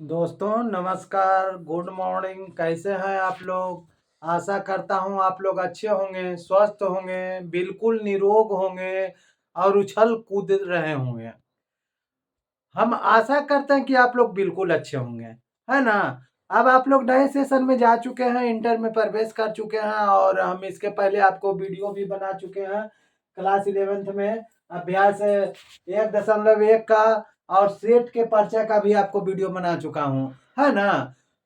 दोस्तों नमस्कार, good morning. कैसे हैं आप लोग? आशा करता हूं आप लोग अच्छे होंगे, स्वस्थ होंगे, बिल्कुल निरोग होंगे और उछल कूद रहे होंगे। हम आशा करते हैं कि आप लोग बिल्कुल अच्छे होंगे, है ना? अब आप लोग नए सेशन में जा चुके हैं, इंटर में प्रवेश कर चुके हैं और हम इसके पहले आपको वीडियो भी बना चुके हैं। क्लास 11th में अभ्यास 1.1 का और सेट के पर्चा का भी आपको वीडियो बना चुका हूँ, है ना?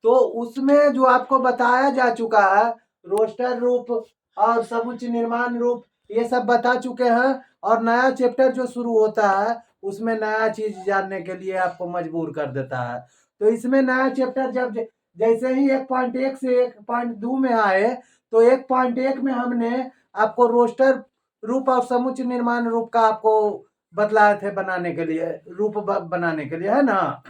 तो उसमें जो आपको बताया जा चुका है, रोस्टर रूप और समुच्च निर्माण रूप, ये सब बता चुके हैं। और नया चैप्टर जो शुरू होता है उसमें नया चीज जानने के लिए आपको मजबूर कर देता है। तो इसमें नया चैप्टर जब जैसे ही 1.1 से 1.2 में आए, तो 1.1 में हमने आपको रोस्टर रूप और समुच्च निर्माण रूप का आपको बतलाए थे बनाने के लिए, रूप बनाने के लिए, है ना?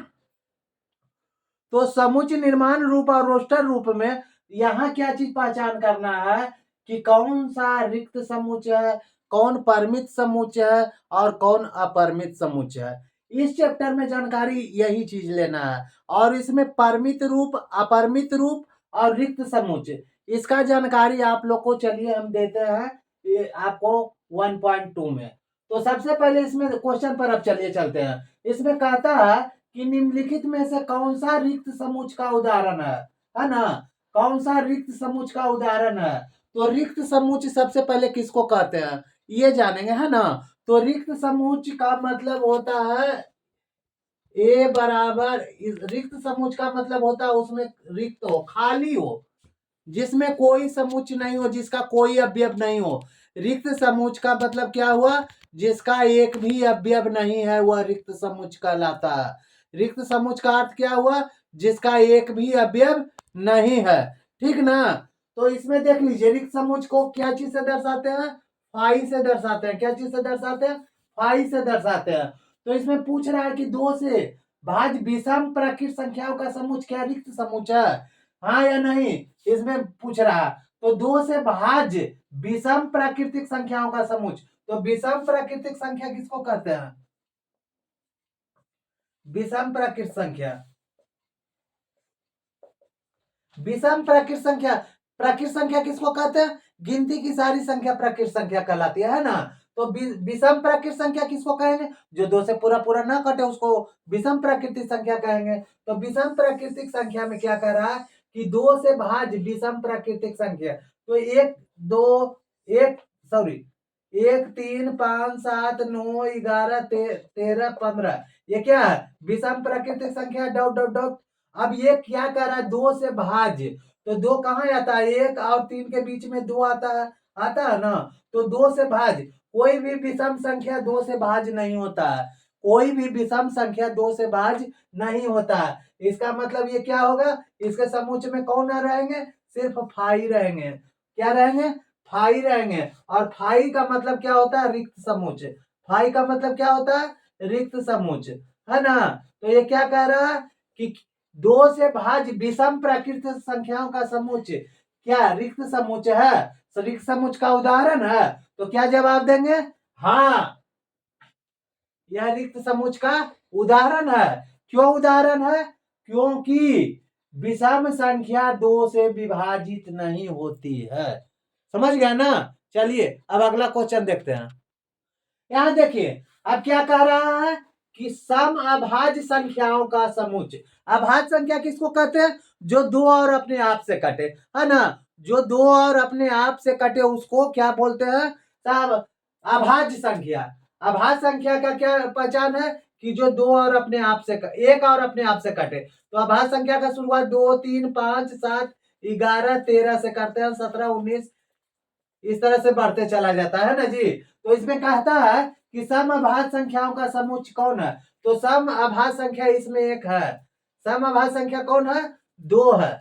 तो समुच्च निर्माण रूप और रोस्टर रूप में यहाँ क्या चीज पहचान करना है कि कौन सा रिक्त समुच्च है, कौन परिमित समुच्च है और कौन अपरिमित समुच्च है। इस चैप्टर में जानकारी यही चीज लेना है। और इसमें परिमित रूप, अपरिमित रूप और रिक्त समुच्च, इसका जानकारी आप लोग को चलिए हम देते हैं ये आपको 1.2 में। तो सबसे पहले इसमें क्वेश्चन पर अब चलिए चलते हैं। इसमें कहता है कि निम्नलिखित में से कौन सा रिक्त समुच्च का उदाहरण है ना? कौन सा रिक्त समुच्च का उदाहरण है? तो रिक्त समुच्च सबसे पहले किसको कहते हैं ये जानेंगे, है ना? तो रिक्त समुच्च का मतलब होता है ए बराबर, रिक्त समुच्च का मतलब होता है उसमें रिक्त हो, खाली हो, जिसमें कोई समुच्च नहीं हो, जिसका कोई अवयव नहीं हो। रिक्त समुच्च का मतलब क्या हुआ? जिसका एक भी अवयव नहीं है वह रिक्त समुच्च कहलाता है। रिक्त समुच्च का अर्थ क्या हुआ? जिसका एक भी अवयव नहीं है, ठीक ना? तो इसमें देख लीजिए, रिक्त समुच्च को क्या चीज से दर्शाते हैं? फाई से दर्शाते हैं। क्या चीज से दर्शाते हैं? फाई से दर्शाते हैं। तो इसमें पूछ रहा है कि 2 से भाज्य विषम प्राकृत संख्याओं का समुच्च क्या रिक्त समुच्च है, हाँ या नहीं? इसमें पूछ रहा है। तो 2 से भाज्य विषम प्राकृतिक संख्याओं का समुच्च, तो विषम प्राकृतिक संख्या किसको कहते हैं? विषम प्राकृत संख्या, विषम प्राकृत संख्या, प्राकृत संख्या किसको कहते हैं? गिनती की सारी संख्या प्राकृत संख्या कहलाती है ना? तो विषम प्राकृत संख्या किसको कहेंगे? जो 2 से पूरा पूरा ना कटे उसको विषम प्राकृतिक संख्या कहेंगे। तो विषम प्राकृतिक संख्या में क्या कह रहा है कि 2 से भाज्य विषम प्राकृतिक संख्या, तो 1 2 1 सॉरी 1 3 5 7 9 11 13 15, ये क्या है? विषम प्राकृतिक संख्या डॉट डॉट डॉट। अब ये क्या कर रहा है? 2 से भाज्य, तो 2 कहाँ आता है? 1 और 3 के बीच में 2 आता है, आता है ना? तो 2 से भाज्य, कोई भी विषम संख्या 2 से भाज्य नहीं होता है। कोई भी विषम संख्या 2 से भाज्य नहीं होता है। इसका मतलब ये क्या होगा? इसके समुच्च में कौन ना रहेंगे? सिर्फ फाई रहेंगे। क्या रहेंगे? फाई रहेंगे। और फाई का मतलब क्या होता है? रिक्त समुच्च। फाई का मतलब क्या होता है? रिक्त समुच्च, है ना? तो ये क्या कह रहा है कि 2 से भाज्य विषम प्राकृतिक संख्याओं का समुच्च क्या रिक्त समुच्च है? तो रिक्त समुच्च का उदाहरण है। तो क्या जवाब देंगे? हाँ, यह रिक्त समुच्च का उदाहरण है। क्यों उदाहरण है? क्योंकि विषम संख्या 2 से विभाजित नहीं होती है। समझ गया ना? चलिए अब अगला क्वेश्चन देखते हैं। यहां देखिए, अब क्या कह रहा है कि सम अभाज्य संख्याओं का समुच्च। अभाज्य संख्या किसको कहते हैं? जो 2 और अपने आप से कटे, है ना? जो 2 और अपने आप से कटे उसको क्या बोलते हैं? साहब, अभाज्य संख्या। अभाज्य संख्या का क्या पहचान है? कि जो 2 और अपने आप से एक और अपने आप से कटे। तो अभाज्य संख्या का शुरुआत 2 3 5 7 11 13 से करते हैं, 17 19 इस तरह से बढ़ते चला जाता है ना जी। तो इसमें कहता है कि सम अभाज्य संख्याओं का समुच्च कौन है? तो सम अभाज्य संख्या इसमें एक है। सम अभाज्य संख्या कौन है? 2 है।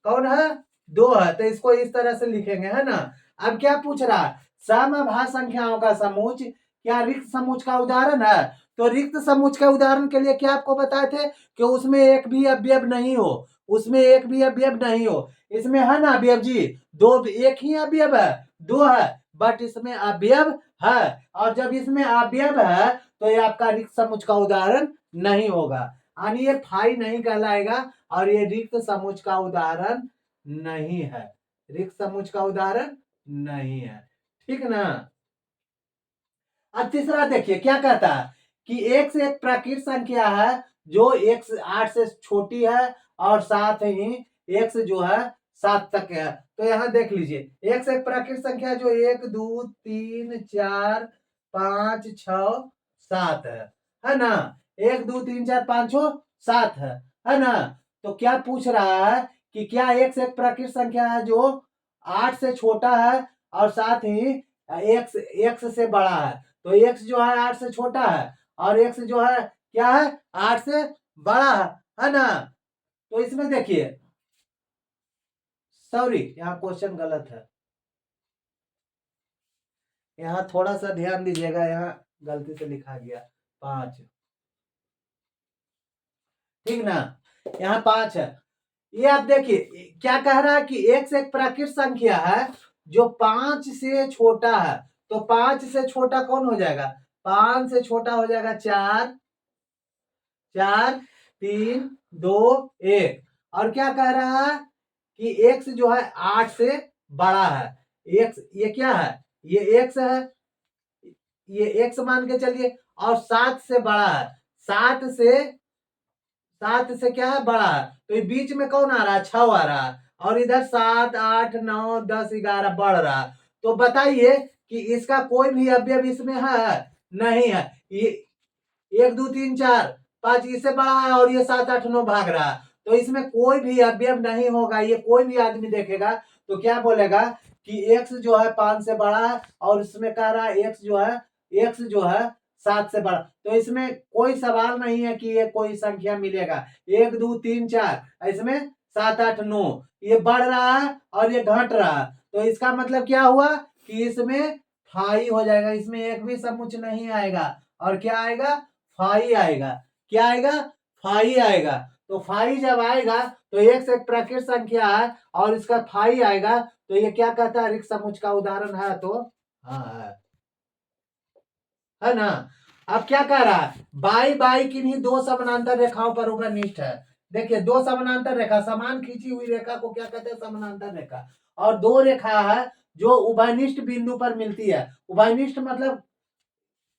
कौन है? 2 है। तो इसको इस तरह से लिखेंगे, है ना? अब क्या पूछ रहा है? सम अभाज्य संख्याओं का समुच्च क्या रिक्त समुच्च का उदाहरण है? तो रिक्त समुच्च के उदाहरण के लिए क्या आपको बताए थे कि उसमें एक भी अवयव नहीं हो, उसमें एक भी अवयव नहीं हो। इसमें है ना अवयव जी, दो, एक ही अवयव है, 2 है, बट इसमें अवयव है। और जब इसमें अवयव है तो ये आपका रिक्त समुच्च का उदाहरण नहीं होगा। यानी ये फाई नहीं कहलाएगा और ये रिक्त समुच्चय का उदाहरण नहीं है, रिक्त समुच्चय का उदाहरण नहीं है। ठीक ना। अब तीसरा देखिए क्या कहता है कि x एक प्राकृत संख्या है जो x 8 से छोटी है और साथ ही x जो है 7 तक है। तो यहाँ देख लीजिए x एक प्राकृत संख्या जो 1 2 3 4 5 6 7 है ना। 1 2 3 4 5 6 7 है ना। तो क्या पूछ रहा है कि क्या x एक प्राकृत संख्या है जो 8 से छोटा है और साथ ही x से बड़ा है। तो x जो है 8 से छोटा है और x जो है क्या है 8 से बड़ा है ना। तो इसमें देखिए, सॉरी यहाँ क्वेश्चन गलत है, यहाँ थोड़ा सा ध्यान दीजिएगा, यहाँ गलती से लिखा गया 5, ठीक ना। यहाँ 5 है। ये आप देखिए क्या कह रहा है कि x एक प्राकृत संख्या है जो 5 से छोटा है। तो 5 से छोटा कौन हो जाएगा, 5 से छोटा हो जाएगा 4 4 3 2 1। और क्या कह रहा है कि x जो है 8 से बड़ा है। x ये क्या है, ये x है, ये x मान के चलिए, और 7 से बड़ा है, 7 से 7 से क्या है बड़ा है। तो ये बीच में कौन आ रहा है, 6 आ रहा है, और इधर 7 8 9 10 11 बढ़ रहा है। तो बताइए कि इसका कोई भी अवयव इसमें है, नहीं है। ये 1 2 3 4 5 इससे बड़ा है और ये 7 8 9 भाग रहा है। तो इसमें कोई भी अवयव नहीं होगा। ये कोई भी आदमी देखेगा तो क्या बोलेगा कि x जो है 5 से बड़ा है और इसमें कह रहा है x जो है 7 से बड़ा। तो इसमें कोई सवाल नहीं है कि ये कोई संख्या मिलेगा। 1 2 3 4 इसमें 7 8 9 ये बढ़ रहा है और ये घट रहा है। तो इसका मतलब क्या हुआ कि इसमें फाई हो जाएगा, इसमें एक भी समुच्चय नहीं आएगा। और क्या आएगा, फाई आएगा। क्या आएगा, फाई आएगा। तो फाई जब आएगा तो x एक प्राकृत संख्या है और इसका फाई आएगा तो ये क्या कहता है, रिक्त समुच्चय का उदाहरण है। तो हाँ है ना। अब क्या कह रहा है, बाई बाई किन्हीं दो समानांतर रेखाओं पर उपनिष्ठ है। देखिए दो समानांतर रेखा, समान खींची हुई रेखा को क्या कहते हैं, समानांतर रेखा। और दो रेखा है जो उभयनिष्ठ बिंदु पर मिलती है। उभयनिष्ठ मतलब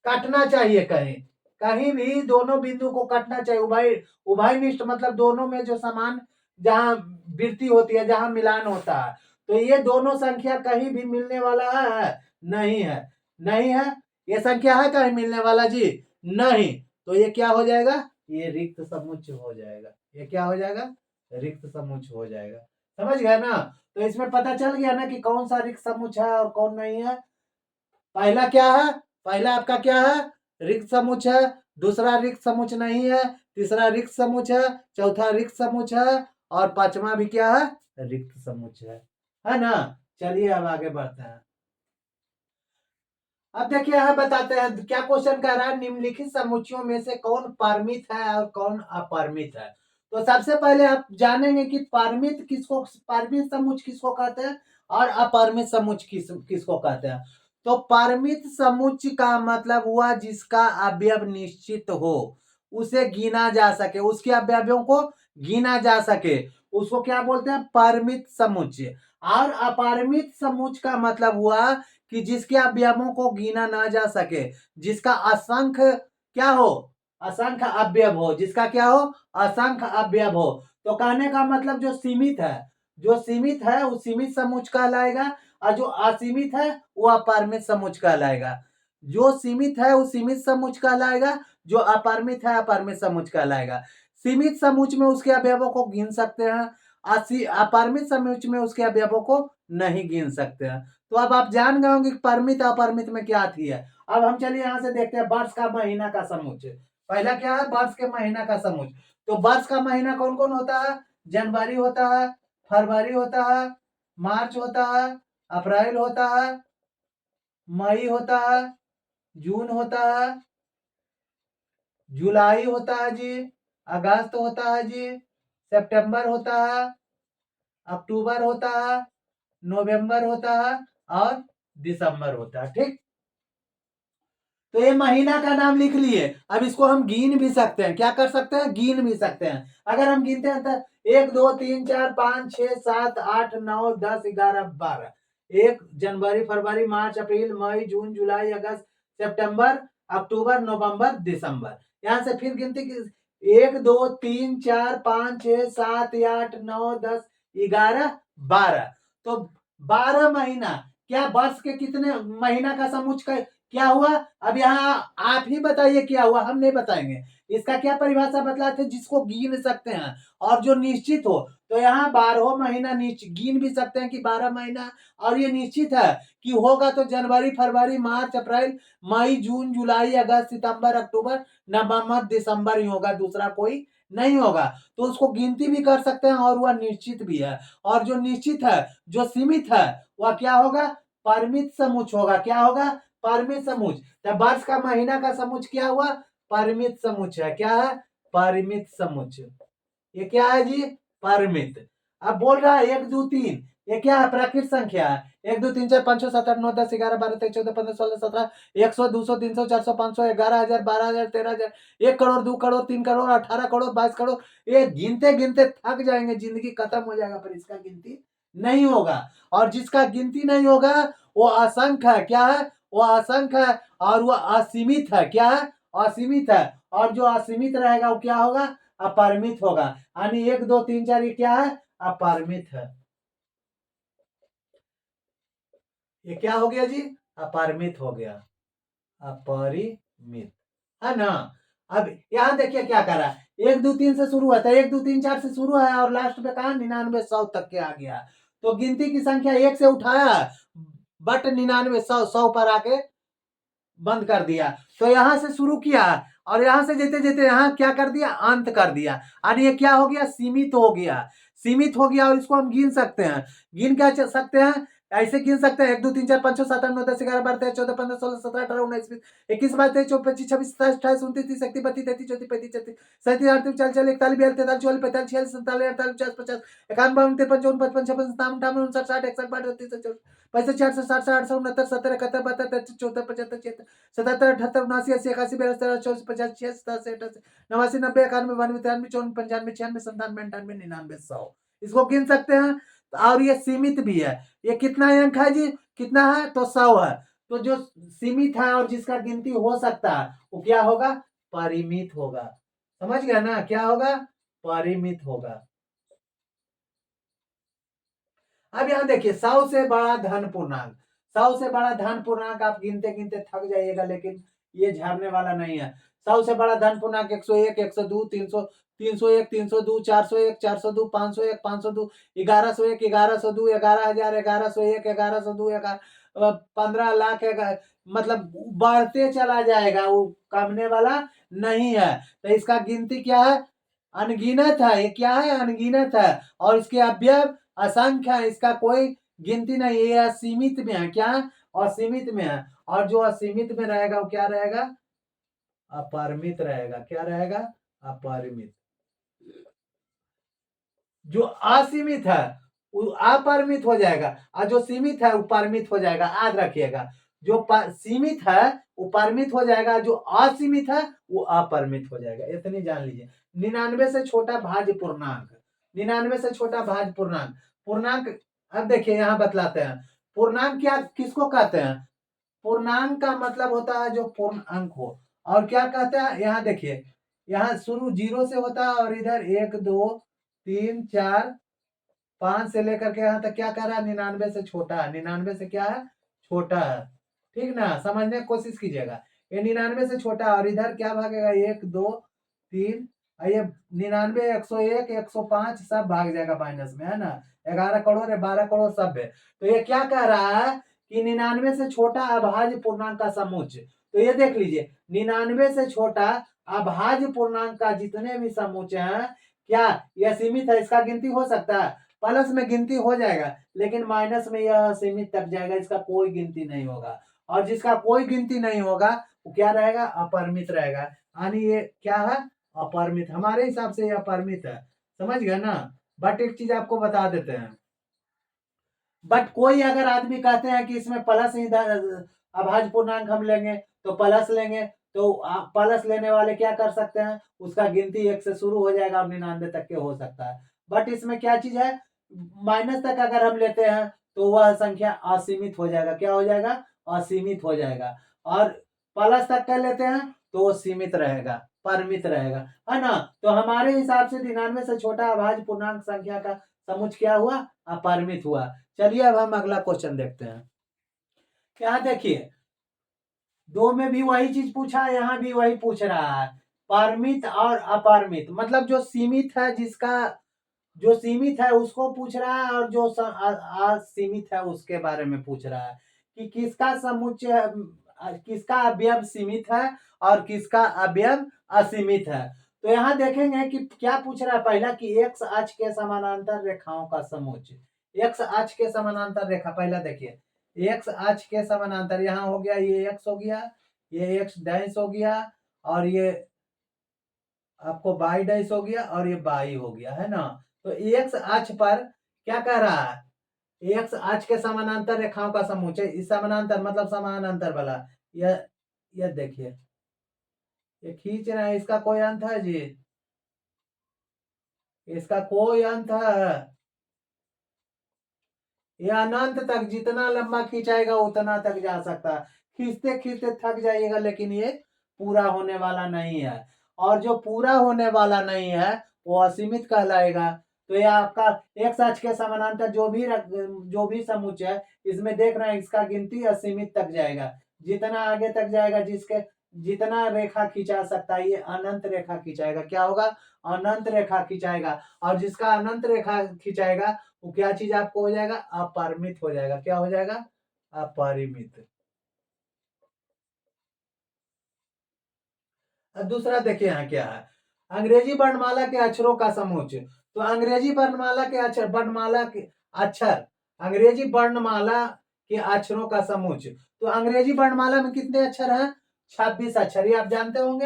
काटना चाहिए, कहीं कहीं भी दोनों बिंदु को काटना चाहिए। उभयनिष्ठ मतलब दोनों में जो समान जहां वृत्ति होती है, जहां मिलान होता है। तो ये दोनों संख्या कहीं भी मिलने वाला है, नहीं है, नहीं है। ये संख्या है कहीं मिलने वाला जी, नहीं। तो ये क्या हो जाएगा, ये रिक्त समुच्चय हो जाएगा। ये क्या हो जाएगा, रिक्त समुच्चय हो जाएगा। समझ गए ना। तो इसमें पता चल गया ना कि कौन सा रिक्त समुच्चय है और कौन नहीं है। पहला क्या है, पहला आपका क्या है, रिक्त समुच्चय है। दूसरा रिक्त समुच्चय नहीं है। तीसरा रिक्त समुच्चय है। चौथा रिक्त समुच्चय है। और पांचवा भी क्या है, रिक्त समुच्चय है ना। चलिए अब आगे बढ़ते हैं। अब देखिए यहां बताते हैं क्या क्वेश्चन कह रहा है, निम्नलिखित समुच्चयों में से कौन परिमित है और कौन अपरिमित है। तो सबसे पहले आप जानेंगे कि परिमित समुच्चय किसको कहते हैं और अपरिमित समुच्चय किसको कहते हैं। तो परिमित समुच्चय का मतलब हुआ जिसका अवयव निश्चित हो, उसे गिना जा सके, उसके अवयवों को गिना जा सके, उसको क्या बोलते हैं, परिमित समुच्चय। और अपरिमित समुच्चय का मतलब हुआ कि जिसके अवयवों को गिना ना जा सके, जिसका असंख्य क्या हो, असंख्य अवयव हो, जिसका क्या हो, असंख्य अवयव हो। तो कहने का मतलब जो सीमित है, जो सीमित है वो सीमित समुच्चय कहलाएगा, और जो असीमित है वो अपरिमित समुच्चय कहलाएगा। जो सीमित है वो सीमित समुच्चय कहलाएगा, जो अपरिमित है अपरिमित समुच्चय कहलाएगा। सीमित समुच्चय में उसके अवयवों को गिन सकते हैं, अपरिमित समुच्चय में उसके अवयवों को नहीं गिन सकते हैं। तो अब आप जान गए होंगे कि परिमित अपरिमित में क्या थी है। अब हम चलिए यहां से देखते हैं वर्ष का महीना का समुच्चय। पहला क्या है, वर्ष के महीना का समुच्चय। तो वर्ष का महीना कौन कौन होता है, जनवरी होता है, फरवरी होता है, मार्च होता है, अप्रैल होता है, मई होता है, जून होता है, जुलाई होता है जी, अगस्त होता है जी, सितंबर होता है, अक्टूबर होता है, नवंबर होता है और दिसंबर होता है। ठीक। तो ये महीना का नाम लिख लिए। अब इसको हम गिन भी सकते हैं, क्या कर सकते हैं, गिन भी सकते हैं। अगर हम गिनते हैं तो 1 2 3 4 5 6 7 8 9 10 11 12, 1 जनवरी फरवरी मार्च अप्रैल मई जून जुलाई अगस्त सितंबर अक्टूबर नवंबर दिसंबर। यहां से फिर गिनती की 1 2 3 4 5 6 7 8 9 10 11 12। तो 12 महीना, क्या वर्ष के कितने महीना का समुच्चय क्या हुआ? अब यहाँ आप ही बताइए क्या हुआ, हम नहीं बताएंगे। इसका क्या परिभाषा बतलाते, जिसको गिन सकते हैं और जो निश्चित हो। तो यहाँ 12 महीना गिन भी सकते हैं कि 12 महीना, और ये निश्चित है कि होगा तो जनवरी फरवरी मार्च अप्रैल मई जून जुलाई अगस्त सितंबर अक्टूबर नवंबर दिसंबर ही होगा, दूसरा कोई नहीं होगा। तो उसको गिनती भी कर सकते हैं और वह निश्चित भी है। और जो निश्चित है, जो सीमित है, वह क्या होगा, परिमित समुच्चय होगा। क्या होगा, परिमित समुच्चय। तो वर्ष का महीना का समुच्चय क्या हुआ, परिमित समुच्चय है। क्या है, परिमित समुच्चय। ये क्या है जी, परिमित। अब बोल रहा है 1 2 3, ये क्या है, प्राकृत संख्या है। 1 2 3 4 5 6 7 8 9 10 11 12 13 14 15 16 17 100 200 300 400 500 11,000 12,000 13,000 1 करोड़ 2 करोड़ 3 करोड़ 18 करोड़ 22 करोड़। ये गिनते गिनते थक जाएंगे, जिंदगी खत्म हो जाएगा, पर इसका गिनती नहीं होगा। और जिसका गिनती नहीं होगा वो असंख्य है। क्या है, वो असंख्य है और वो असीमित है। क्या है, असीमित है। और जो असीमित रहेगा वो क्या होगा, अपरिमित होगा। यानी 1 2 3 4 ये क्या है, अपरिमित है। ये क्या हो गया जी, अपरिमित हो गया, अपरिमित, है ना। अब यहां देखिए क्या कर रहा है, 1 2 3 से शुरू होता है, 1 2 3 4 से शुरू है और लास्ट में कहा 99 100 तक के आ गया। तो गिनती की संख्या 1 से उठाया, बट 99 100 पर आके बंद कर दिया। तो यहां से शुरू किया और यहां से जेते जेते यहां क्या कर दिया, अंत कर दिया। यानी ये क्या हो गया, सीमित हो गया, सीमित हो गया। और इसको हम गिन सकते हैं, गिन क्या सकते हैं, ऐसे गिन सकते हैं 1 2 3 4 5 6 7 8 9 10 11 12 13 14 15 16 17 18 19 20 21 22 23 24 25 26 27 28 29 30 31 32 33 34 35 36 37 38 39 40 41 42 43 44 45 46 47 48 49 50 51 52 53 54 55 56 57 58 59 60 61 62 63 65 66 67 68 69 70 71 72 73 74 75 76 77 78 79 80 81 82 83 84 85 86 87 88 89 90 91 92 93 94 95 96 97 98 99 100। इसको गिन सकते हैं। और ये सीमित भी है। ये कितना अंक है जी, कितना है, तो 100 है। तो जो सीमित है और जिसका गिनती हो सकता है वो क्या होगा, परिमित होगा। समझ गया ना, क्या होगा, परिमित होगा। अब यहां देखिए 100 से बड़ा धन पूर्णांक, 100 से बड़ा धन पूर्णांक आप गिनते गिनते थक जाइएगा, लेकिन ये झड़ने वाला नहीं है। 100 से बड़ा धन पूर्णांक 101 102 300 301 302 401 402 501 502 1101 1102 11,000 1101 1102 15 लाख, मतलब बढ़ते चला जाएगा, वो कमने वाला नहीं है। तो इसका गिनती क्या है, अनगिनत है। ये क्या है, अनगिनत है। और इसके अवयव असंख्य है, इसका कोई गिनती नहीं। ये असीमित में है। क्या है, असीमित में है। और जो असीमित में रहेगा वो क्या रहेगा, अपरिमित रहेगा। क्या रहेगा, अपरिमित। जो असीमित है वो अपरिमित हो जाएगा और जो सीमित है वो परिमित हो जाएगा। याद रखिएगा, जो सीमित है वो परिमित हो जाएगा, जो असीमित है वो अपरिमित हो जाएगा। इतनी जान लीजिए। 99 से छोटा भाज्य पूर्णांक, 99 से छोटा भाज्य पूर्णांक। पूर्णांक, अब देखिए यहां बतलाते हैं पूर्णांक क्या किसको कहते हैं। पूर्णांक का मतलब होता है जो पूर्ण अंक हो। और क्या कहते हैं, यहाँ देखिए, यहाँ शुरू 0 से होता है और इधर 1 2 3 4 5 से लेकर के यहाँ तक क्या कर रहा है, 99 से छोटा है। 99 से क्या है, छोटा है। ठीक ना, समझने की कोशिश कीजिएगा। ये 99 से छोटा है और इधर क्या भागेगा, 1 2 3, ये 99 101 105 सब भाग जाएगा माइनस में, है ना। 11 करोड़ है, 12 करोड़ सब है। तो ये क्या कह रहा है कि 99 से छोटा अभाज्य पूर्णांक का समुच्चय। तो ये देख लीजिए, 99 से छोटा अभाज्य पूर्णांक का जितने भी समुच्चय हैं, क्या यह सीमित है, इसका गिनती हो सकता है। प्लस में गिनती हो जाएगा, लेकिन माइनस में यह सीमित तक जाएगा, इसका कोई गिनती नहीं होगा। और जिसका कोई गिनती नहीं होगा वो क्या रहेगा, अपरिमित रहेगा। यानी ये क्या है, अपरिमित। हमारे हिसाब से ये अपरिमित है। समझ गए ना। बट एक चीज आपको बता देते हैं, बट कोई अगर आदमी कहते हैं कि इसमें प्लस ही अभाज्य पूर्णांक हम लेंगे, तो प्लस लेंगे, तो आप प्लस लेने वाले क्या कर सकते हैं, उसका गिनती 1 से शुरू हो जाएगा और 99 तक के हो सकता है। बट इसमें क्या चीज है, माइनस तक अगर हम लेते हैं तो वह संख्या असीमित हो जाएगा। क्या हो जाएगा, असीमित हो जाएगा। और प्लस तक कर लेते हैं तो वो सीमित रहेगा, परिमित रहेगा, है ना। तो हमारे हिसाब से 99 से छोटा अभाज्य पूर्णांक संख्या का समुच्चय क्या हुआ, अपरिमित हुआ। चलिए अब हम अगला क्वेश्चन देखते हैं। यहाँ देखिए, 2 में भी वही चीज पूछा है, यहाँ भी वही पूछ रहा है। परिमित और अपरिमित, मतलब जो सीमित है, जो सीमित है उसको पूछ रहा है, और जो असीमित है उसके बारे में पूछ रहा है कि किसका समुच्चय, किसका अवयव सीमित है और किसका अवयव असीमित है। तो यहाँ देखेंगे कि क्या पूछ रहा है, पहला कि एक्स अक्ष के समानांतर रेखाओं का समुच्चय। एक्स अक्ष के समानांतर रेखा, पहला देखिए, एक्स अक्ष के समानांतर, यहाँ हो गया, ये एक्स हो गया, ये एक्स डैश हो गया, और ये आपको बाई डैश हो गया, और ये बाई हो गया, है ना। तो एक्स अक्ष पर क्या कह रहा है, एक्स अक्ष के समानांतर रेखाओं का समुच्चय, इस समानांतर मतलब समानांतर वाला, यह देखिए, ये खींच रहे हैं, इसका कोई अंत है जी, इसका कोई अंत है, ये अनंत तक जितना लंबा खींचाएगा उतना तक जा सकता है। खींचते खींचते थक जाइएगा, लेकिन ये पूरा होने वाला नहीं है। और जो पूरा होने वाला नहीं है वो असीमित कहलाएगा। तो ये आपका एक्स अक्ष के समानांतर जो भी समुच्चय है, इसमें देख रहे हैं, इसका गिनती असीमित तक जाएगा। जितना आगे तक जाएगा, जितना रेखा खिंचा सकता है, ये अनंत रेखा खिंचाएगा। क्या होगा, अनंत रेखा खिंचाएगा। और जिसका अनंत रेखा खिंचाएगा वो क्या चीज आपको हो जाएगा, अपरिमित हो जाएगा। क्या हो जाएगा, अपरिमित। अब दूसरा देखिए यहाँ क्या है, अंग्रेजी वर्णमाला के अक्षरों का समुच्चय। तो अंग्रेजी वर्णमाला के अक्षर, अंग्रेजी वर्णमाला के अक्षरों का समुच्चय। तो अंग्रेजी वर्णमाला में कितने अक्षर हैं, 26 अक्षर, ये आप जानते होंगे।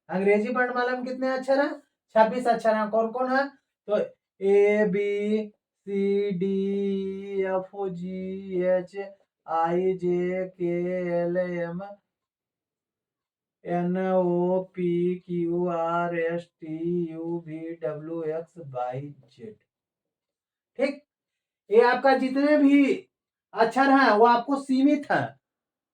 अंग्रेजी वर्णमाला में कितने अक्षर हैं, 26 अक्षर हैं। कौन कौन है, तो A B C D F G H I J K L M N O P Q R S T U V W X Y Z. ठीक, ये आपका जितने भी अक्षर हैं वो आपको सीमित है।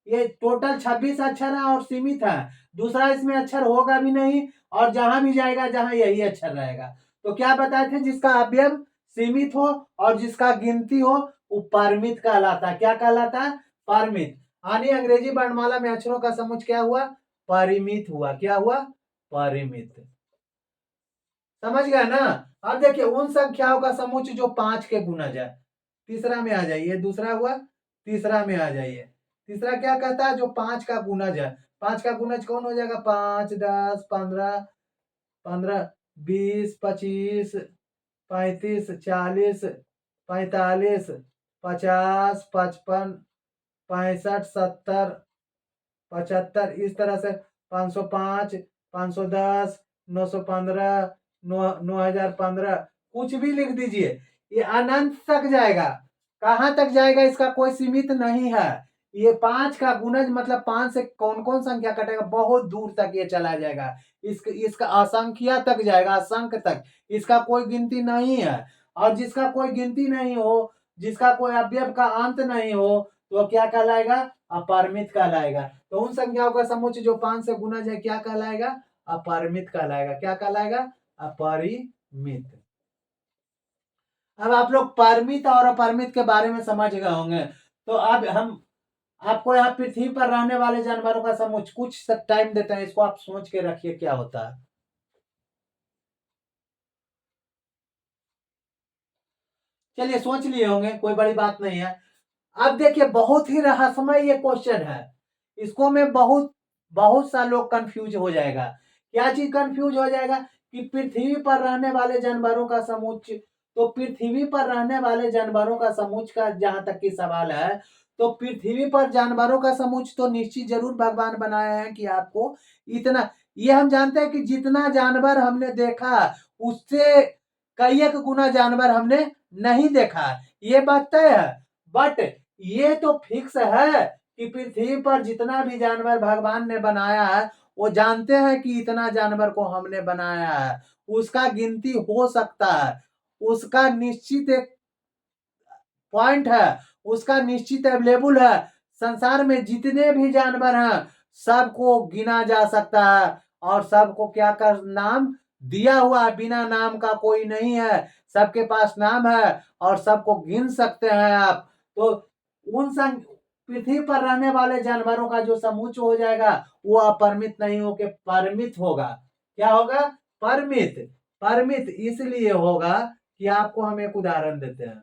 ये टोटल 26 अक्षर है और सीमित है। दूसरा इसमें अक्षर होगा भी नहीं, और जहां भी जाएगा जहां यही अक्षर रहेगा। तो क्या बताए थे, जिसका अवयव सीमित हो और जिसका गिनती हो वो परिमित कहलाता है। क्या कहलाता है, परिमित। यानी अंग्रेजी वर्णमाला में अक्षरों का समुच्चय क्या हुआ, परिमित हुआ। क्या हुआ, परिमित। समझ गए ना। अब देखिए, उन संख्याओं का समुच्चय जो 5 के गुणज है। तीसरा में आ जाइए, दूसरा हुआ, तीसरा में आ जाइए। तीसरा क्या कहता है, जो 5 का गुणज है। 5 का गुणज कौन हो जाएगा, 5 10 15 15 20 25 35 40 45 50 55 65 70 75, इस तरह से 505 510 915 9015, कुछ भी लिख दीजिए, ये अनंत तक जाएगा। कहां तक जाएगा, इसका कोई सीमित नहीं है। ये 5 का गुणज मतलब 5 से कौन कौन संख्या कटेगा, बहुत दूर तक ये चला जाएगा। इसका असंख्या तक जाएगा, असंख्य तक। इसका कोई गिनती नहीं है। और जिसका कोई गिनती नहीं हो, जिसका कोई अवयव का अंत नहीं हो, तो क्या कहलाएगा, अपरिमित कहलाएगा। तो उन संख्याओं का समुच्चय जो 5 से गुणज है क्या कहलाएगा, अपरिमित कहलाएगा। क्या कहलाएगा, अपरिमित। अब आप लोग परिमित और अपरिमित के बारे में समझ गए होंगे। तो अब हम आपको यहाँ पृथ्वी पर रहने वाले जानवरों का समुच्चय कुछ टाइम देते हैं, इसको आप सोच के रखिए क्या होता है। चलिए, सोच लिए होंगे, कोई बड़ी बात नहीं है। अब देखिए, बहुत ही रहस्यमय ये क्वेश्चन है। इसको में बहुत बहुत सा लोग कंफ्यूज हो जाएगा। क्या चीज कंफ्यूज हो जाएगा, कि पृथ्वी पर रहने वाले जानवरों का समुच्चय। तो पृथ्वी पर रहने वाले जानवरों का समुच्चय का जहां तक की सवाल है, तो पृथ्वी पर जानवरों का समुच्चय तो निश्चित जरूर भगवान बनाया है कि आपको इतना, ये हम जानते हैं कि जितना जानवर हमने देखा उससे कई एक गुना जानवर हमने नहीं देखा, ये बात तय है। बट ये तो फिक्स है कि पृथ्वी पर जितना भी जानवर भगवान ने बनाया है वो जानते हैं कि इतना जानवर को हमने बनाया है, उसका गिनती हो सकता है, उसका निश्चित एक पॉइंट है, उसका निश्चित अवेलेबल है। संसार में जितने भी जानवर हैं सबको गिना जा सकता है और सबको क्या कर नाम दिया हुआ, बिना नाम का कोई नहीं है, सबके पास नाम है और सबको गिन सकते हैं आप। तो उन पृथ्वी पर रहने वाले जानवरों का जो समूच हो जाएगा वो अपरिमित नहीं होके परिमित होगा। क्या होगा? परिमित। परिमित इसलिए होगा कि आपको हम एक उदाहरण देते हैं।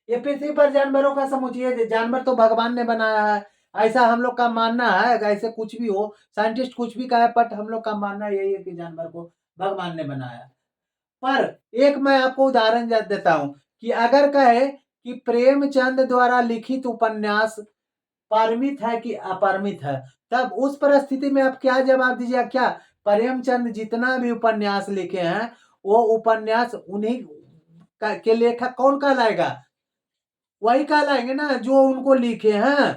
ये पृथ्वी पर जानवरों का समुच्चय, जानवर तो भगवान ने बनाया है, ऐसा हम लोग का मानना है। ऐसे कुछ भी हो, साइंटिस्ट कुछ भी कहे, बट हम लोग का मानना यही है कि जानवर को भगवान ने बनाया। पर एक मैं आपको उदाहरण देता हूं कि अगर कहे कि प्रेमचंद द्वारा लिखित उपन्यास परिमित है कि अपरिमित है, तब उस परिस्थिति में आप क्या जवाब दीजिएगा? क्या प्रेमचंद जितना भी उपन्यास लिखे हैं वो उपन्यास उन्हीं के लेखक कौन कहलाएगा? वही कहलाएंगे ना जो उनको लिखे हैं।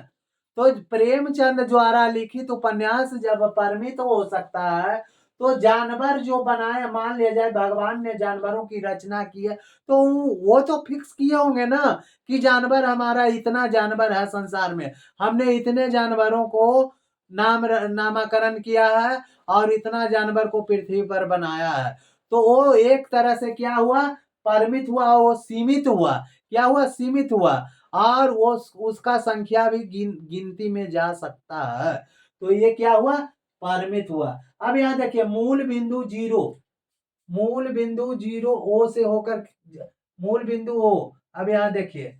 तो प्रेमचंद द्वारा लिखित उपन्यास जब परिमित हो सकता है तो जानवर जो बनाए, मान लिया जाए भगवान ने जानवरों की रचना की है तो वो तो फिक्स किए होंगे ना कि जानवर हमारा इतना जानवर है संसार में, हमने इतने जानवरों को नामकरण किया है और इतना जानवर को पृथ्वी पर बनाया है। तो वो एक तरह से क्या हुआ? परिमित हुआ, वो सीमित हुआ। क्या हुआ? सीमित हुआ। और वो उसका संख्या भी गिनती में जा सकता है। तो ये क्या हुआ? परिमित हुआ। अब यहाँ देखिए मूल बिंदु जीरो, मूल बिंदु जीरो ओ से होकर, मूल बिंदु ओ, अब यहाँ देखिए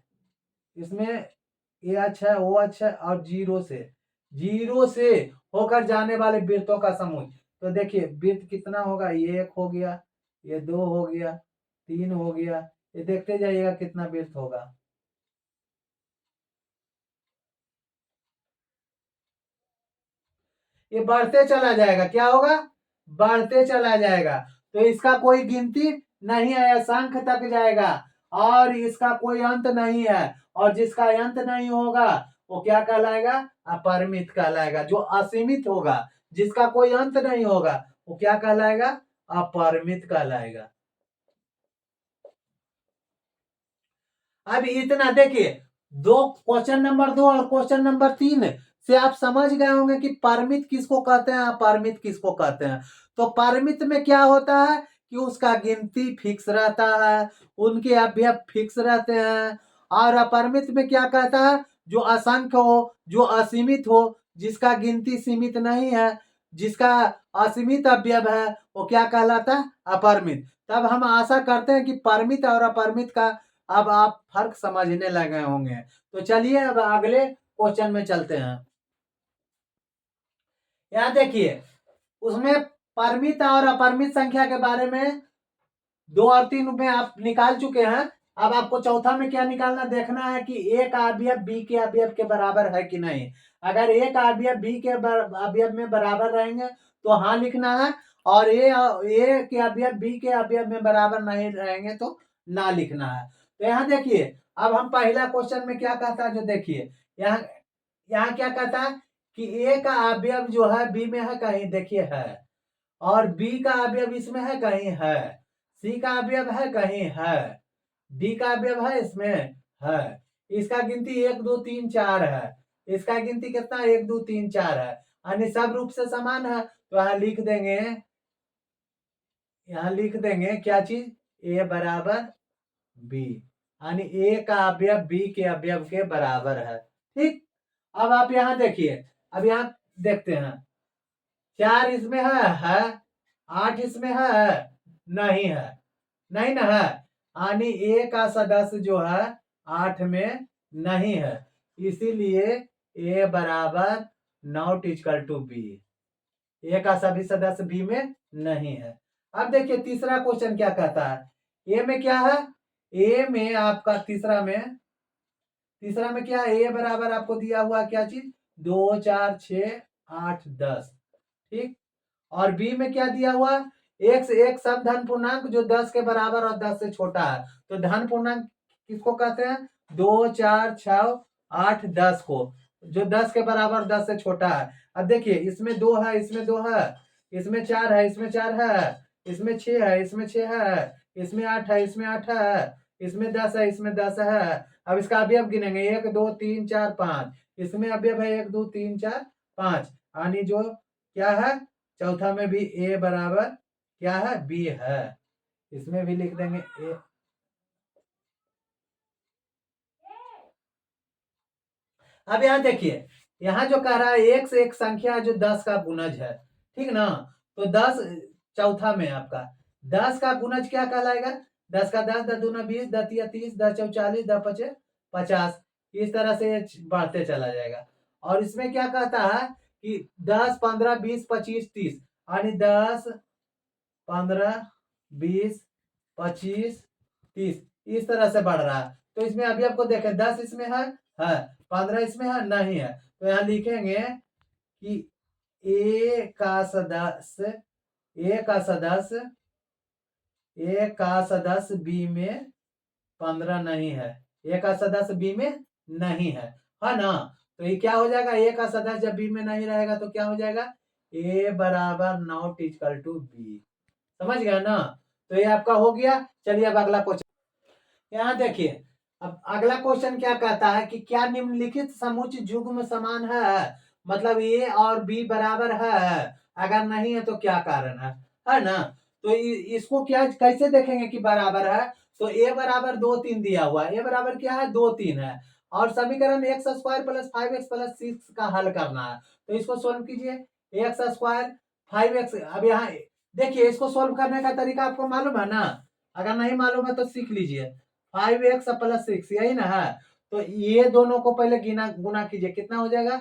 इसमें ए अच्छा है, ओ अच्छा है, और जीरो से होकर जाने वाले वृत्तों का समूह। तो देखिए वृत्त कितना होगा? ये एक हो गया, ये दो हो गया, तीन हो गया, ये देखते जाइएगा कितना वृत्त होगा। ये बढ़ते चला जाएगा। क्या होगा? बढ़ते चला जाएगा। तो इसका कोई गिनती नहीं है, असंख्य तक जाएगा और इसका कोई अंत नहीं है। और जिसका अंत नहीं होगा वो क्या कहलाएगा? अपरिमित कहलाएगा। जो असीमित होगा, जिसका कोई अंत नहीं होगा, वो क्या कहलाएगा? अपरिमित कहलाएगा। अब इतना देखिए, क्वेश्चन नंबर 2 और क्वेश्चन नंबर 3 से आप समझ गए होंगे कि परिमित किसको कहते हैं, अपरिमित किसको कहते हैं। तो परिमित में क्या होता है कि उसका गिनती फिक्स रहता है, उनके अवयव फिक्स रहते हैं। और अपरिमित में क्या कहता है? जो असंख्य हो, जो असीमित हो, जिसका गिनती सीमित नहीं है, जिसका असीमित अवयव है, वो क्या कहलाता है? अपरिमित। तब हम आशा करते हैं कि परिमित और अपरिमित का अब आप फर्क समझने लगे होंगे। तो चलिए अब अगले क्वेश्चन में चलते हैं। यहाँ देखिए उसमें परिमित और अपरिमित संख्या के बारे में 2 और 3 में आप निकाल चुके हैं। अब आपको चौथा में क्या निकालना, देखना है कि ए का अवयव बी के अवयव के बराबर है कि नहीं। अगर ए का अवयव बी के अवयव में बराबर रहेंगे तो हाँ लिखना है, और ए के अवयव बी के अवयव में बराबर नहीं रहेंगे तो ना लिखना है। तो यहाँ देखिए अब हम पहला क्वेश्चन में क्या कहता है, जो देखिए यहाँ यहाँ क्या कहता है कि ए का अवयव जो है बी में है कहीं, देखिए है, और बी का अवयव इसमें है कहीं, है, सी का अवयव है कहीं, है, डी का अवयव है इसमें, है। इसका गिनती 1 2 3 4 है, इसका गिनती कितना? 1 2 3 4 है, यानी सब रूप से समान है। तो यहाँ लिख देंगे, यहाँ लिख देंगे क्या चीज? ए बराबर बी, यानी ए का अवयव बी के अवयव के बराबर है। ठीक। अब आप यहाँ देखिए, अब यहाँ देखते हैं 4 इसमें है, 8 इसमें है, नहीं है, नहीं ना है, यानी ए का सदस्य जो है 8 में नहीं है, इसीलिए ए बराबर नॉट इक्वल टू बी। ए का सभी सदस्य बी में नहीं है। अब देखिए तीसरा क्वेश्चन क्या कहता है। ए में क्या है? ए में आपका तीसरा में क्या है? ए बराबर आपको दिया हुआ क्या चीज? 2 4 6 8 10। ठीक। और बी में क्या दिया हुआ? एक से एक सम धन पूर्णांक जो 10 के बराबर और 10 से छोटा है। तो धन पूर्णांक किसको कहते हैं? 2 4 6 8 10 को, जो 10 के बराबर 10 से छोटा है। अब देखिए इसमें 2 है, इसमें 2 है, इसमें 4 है, इसमें 4 है, इसमें 6 है, इसमें 6 है, इसमें 8 है, इसमें 8 है, इसमें 10 है, इसमें 10 है। अब इसका अवयव गिनेंगे 1 2 3 4 5, इसमें अवयव है 1 2 3 4 5, यानी जो क्या है चौथा में भी ए बराबर क्या है बी है, इसमें भी लिख देंगे ए। अब यहाँ देखिए, यहाँ जो कह रहा है एक से एक संख्या जो 10 का गुणज है, ठीक ना, तो 10 चौथा में आपका 10 का गुणज क्या कहलाएगा, 10 का 10, 10 दूना 20, 10 तिया 30, 10 चौ 40, 10 पचे 50, इस तरह से बढ़ते चला जाएगा। और इसमें क्या कहता है कि 10 15 20 25 30, यानी 10 15 20 25 30 इस तरह से बढ़ रहा है। तो इसमें अभी आपको देखें 10 इसमें है 15 इसमें है नहीं है, तो यहाँ लिखेंगे कि ए का सदस्य बी में 15 नहीं है, ए का सदस्य बी में नहीं है ना। तो ये क्या हो जाएगा, ए का सदस्य जब बी में नहीं रहेगा तो क्या हो जाएगा, ए बराबर नॉट इक्वल टू बी। समझ गया ना, तो ये आपका हो गया। चलिए अब अगला क्वेश्चन यहाँ देखिए। अब अगला क्वेश्चन क्या कहता है कि क्या निम्नलिखित समुच्चय युग्म समान है, मतलब ए और बी बराबर है, अगर नहीं है तो क्या कारण है ना। तो इसको क्या कैसे देखेंगे कि बराबर है, तो ए बराबर 2 3 दिया हुआ है, ए बराबर क्या है 2 3 है, और समीकरण x square plus 5x plus 6 का हल करना है। तो इसको सोल्व कीजिए, एक्स स्क्वायर 5x। अब यहाँ देखिए इसको सोल्व करने का तरीका आपको मालूम है ना, अगर नहीं मालूम है तो सीख लीजिए। 5x प्लस 6 यही ना है, तो ये दोनों को पहले गुना कीजिए, कितना हो जाएगा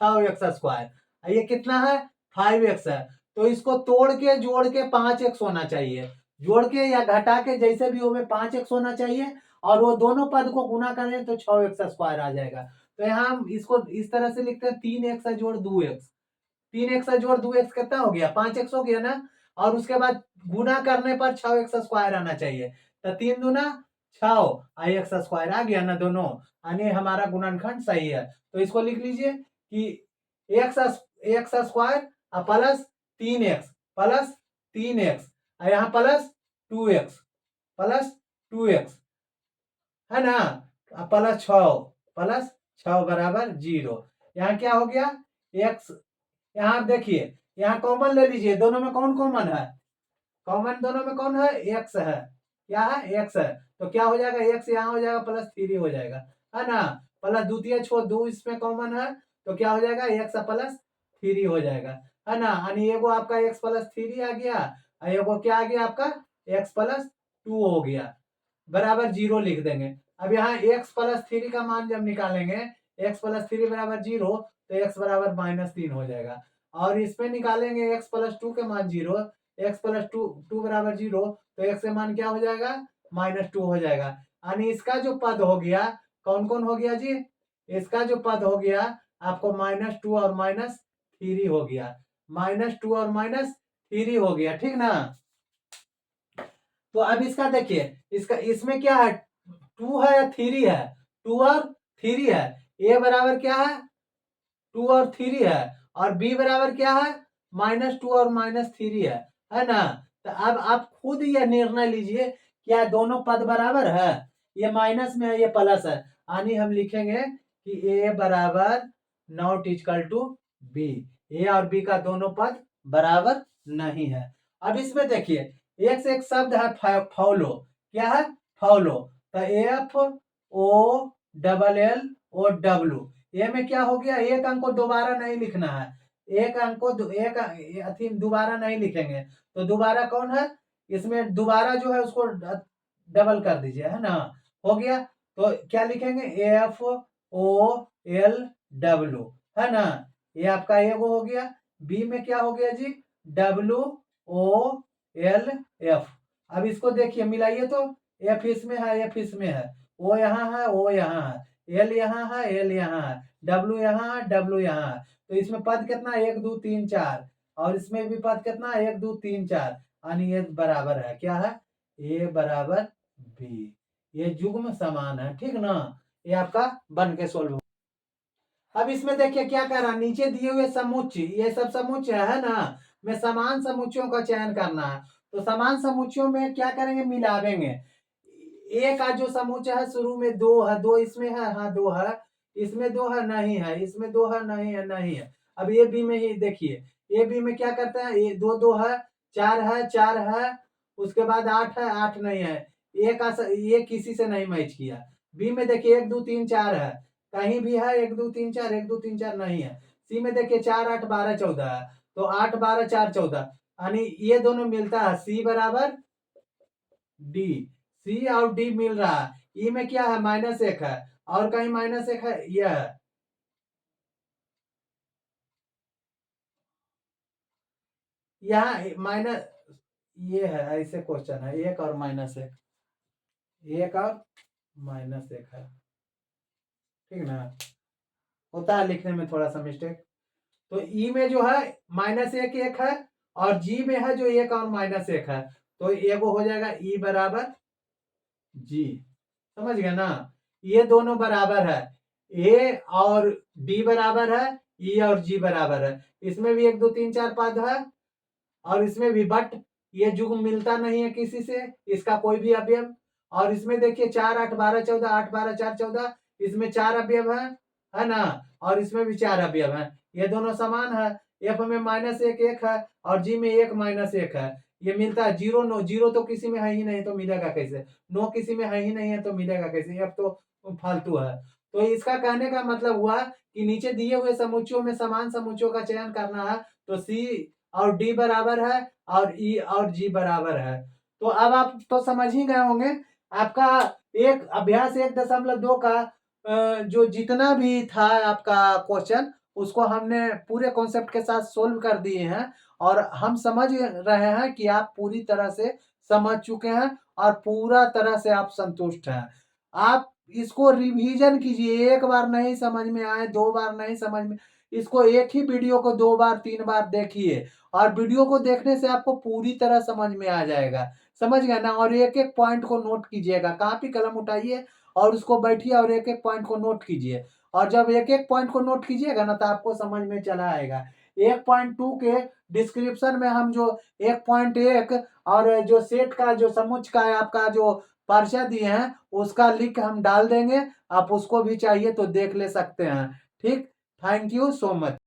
6x स्क्वायर, ये कितना है 5x है, तो इसको तोड़ के जोड़ के 5x होना चाहिए, जोड़ के या घटा के जैसे भी हो 5x होना चाहिए, और वो दोनों पद को गुना करें तो 6x स्क्वायर आ जाएगा। तो यहाँ हम इसको इस तरह से लिखते हैं 3x जोड़ 2x, 3x जोड़ 2x कितना हो गया 5x हो गया ना, और उसके बाद गुना करने पर 6x स्क्वायर आना चाहिए, तो 3 दूना 6 x स्क्वायर आ गया ना दोनों, यानी हमारा गुणनखंड सही है। तो इसको लिख लीजिए कि एक्स स्क्वायर प्लस 3x यहाँ प्लस 2x है ना, प्लस 6 बराबर 0। यहाँ क्या हो गया x, यहाँ देखिए यहाँ कॉमन ले लीजिए, दोनों में कौन कॉमन है, कॉमन दोनों में कौन है x है, क्या है x है, तो क्या हो जाएगा x यहाँ हो जाएगा प्लस 3 हो जाएगा, है ना, प्लस द्वितीय छोड़ 2 इसमें कॉमन है, तो क्या हो जाएगा x प्लस 3 हो जाएगा, है ना, यानी एगो आपका x प्लस 3 आ गया, एगो क्या आ गया आपका x प्लस 2 हो गया, बराबर 0 लिख देंगे। अब यहाँ x प्लस 3 का मान जब निकालेंगे, x प्लस 3 बराबर 0, तो x बराबर -3 हो जाएगा, और इसमें निकालेंगे x प्लस 2 के मान 0, x प्लस 2 बराबर 0, तो x के मान क्या हो जाएगा -2 हो जाएगा, यानी इसका जो पद हो गया कौन कौन हो गया जी, इसका जो पद हो गया आपको -2 और -3 हो गया, -2 और -3 हो गया, ठीक ना। तो अब इसका देखिए, इसका इसमें क्या है 2 है या 3 है, 2 और 3 है, ए बराबर क्या है 2 और 3 है, और बी बराबर क्या है -2 और -3 है ना। तो अब आप खुद ये निर्णय लीजिए क्या दोनों पद बराबर है, ये माइनस में है ये प्लस है, यानी हम लिखेंगे कि ए बराबर नॉट इक्वल टू बी, ए और बी का दोनों पद बराबर नहीं है। अब इसमें देखिए एक से एक शब्द है फॉलो, क्या है फॉलो, तो FOLLO, ये में क्या हो गया एक अंक को दोबारा नहीं लिखना है, एक अंक को एक दोबारा नहीं लिखेंगे, तो दोबारा कौन है इसमें, दोबारा जो है उसको डबल कर दीजिए, है ना, हो गया, तो क्या लिखेंगे FOLW, है ना, ये आपका एगो हो गया। बी में क्या हो गया जी WOLF, अब इसको देखिए मिलाइए तो एफ इसमें है एफ इसमें है, ओ यहाँ है ओ यहाँ है, एल यहाँ है एल यहाँ है, डब्ल्यू यहाँ है डब्ल्यू यहाँ है, तो इसमें पद कितना 1 2 3 4, और इसमें भी पद कितना 1 2 3 4, यानी ये बराबर है क्या है ए बराबर बी, ये युग्म समान है, ठीक ना, ये आपका बन के सोल्व अब इसमें देखिए क्या कर रहा, नीचे दिए हुए समुच्चय, ये सब समुच्चय है ना, में समान समुच्चयों का चयन करना है। तो समान समुच्चयों में क्या करेंगे, मिलावेंगे। ए का जो समुच्चय है शुरू में दो है, दो इसमें है, हाँ दो है, इसमें दो है, नहीं है, इसमें दो है, नहीं है, नहीं है। अब ए बी में ही देखिए, ए बी में क्या करते हैं, ये दो दो है, चार है, उसके बाद आठ है, आठ नहीं है, ये किसी से नहीं मैच किया। बी में देखिए एक दो तीन चार है, कहीं भी है एक दो तीन चार, एक दो तीन चार नहीं है। सी में देखिए चार आठ बारह चौदह है, तो आठ बारह चार चौदह, यानी ये दोनों मिलता है, सी बराबर डी, सी और डी मिल रहा है। ई में क्या है, माइनस एक है, और कहीं माइनस एक है, यह है, यहाँ माइनस, ये है, ऐसे क्वेश्चन है, एक और माइनस एक, एक और माइनस एक है, ठीक ना। होता है लिखने में थोड़ा सा मिस्टेक। तो ई में जो है माइनस एक एक है, और जी में है जो एक और माइनस एक है, तो ये वो हो जाएगा ई बराबर जी, समझ गए ना। ये दोनों बराबर है, ए और डी बराबर है, ई और जी बराबर है। इसमें भी एक दो तीन चार पद है, और इसमें भी, बट ये जुग्म मिलता नहीं है किसी से, इसका कोई भी अवयव। और इसमें देखिए चार आठ बारह चौदह, आठ बारह चार चौदह, इसमें चार अवयव है ना, और इसमें भी चार अवयव है, ये दोनों समान है। एफ में माइनस एक एक है, और जी में एक माइनस एक है, ये मिलता है जीरो नो, जीरो तो किसी में है ही नहीं तो मिलेगा कैसे, नो किसी में है ही नहीं है तो मिलेगा कैसे, एफ तो फालतू है। तो इसका कहने का मतलब हुआ कि नीचे दिए हुए समुच्चयों में समान समुच्चयों का चयन करना है, तो सी और डी बराबर है, और ई और जी बराबर है। तो अब आप तो समझ ही गए होंगे। आपका एक अभ्यास 1.2 का जो जितना भी था आपका क्वेश्चन, उसको हमने पूरे कॉन्सेप्ट के साथ सोल्व कर दिए हैं, और हम समझ रहे हैं कि आप पूरी तरह से समझ चुके हैं, और पूरा तरह से आप संतुष्ट हैं। आप इसको रिवीजन कीजिए, एक बार नहीं समझ में आए, दो बार नहीं समझ में, इसको एक ही वीडियो को दो बार तीन बार देखिए, और वीडियो को देखने से आपको पूरी तरह समझ में आ जाएगा, समझ गए ना। और एक एक पॉइंट को नोट कीजिएगा, कॉपी कलम उठाइए और उसको बैठिए और एक एक पॉइंट को नोट कीजिए। और जब एक एक पॉइंट को नोट कीजिएगा ना, तो आपको समझ में चला आएगा। 1.2 के डिस्क्रिप्शन में हम जो 1.1 और जो सेट का जो समुच्चय का है आपका जो परिचय दिए हैं, उसका लिंक हम डाल देंगे, आप उसको भी चाहिए तो देख ले सकते हैं। ठीक, थैंक यू सो मच।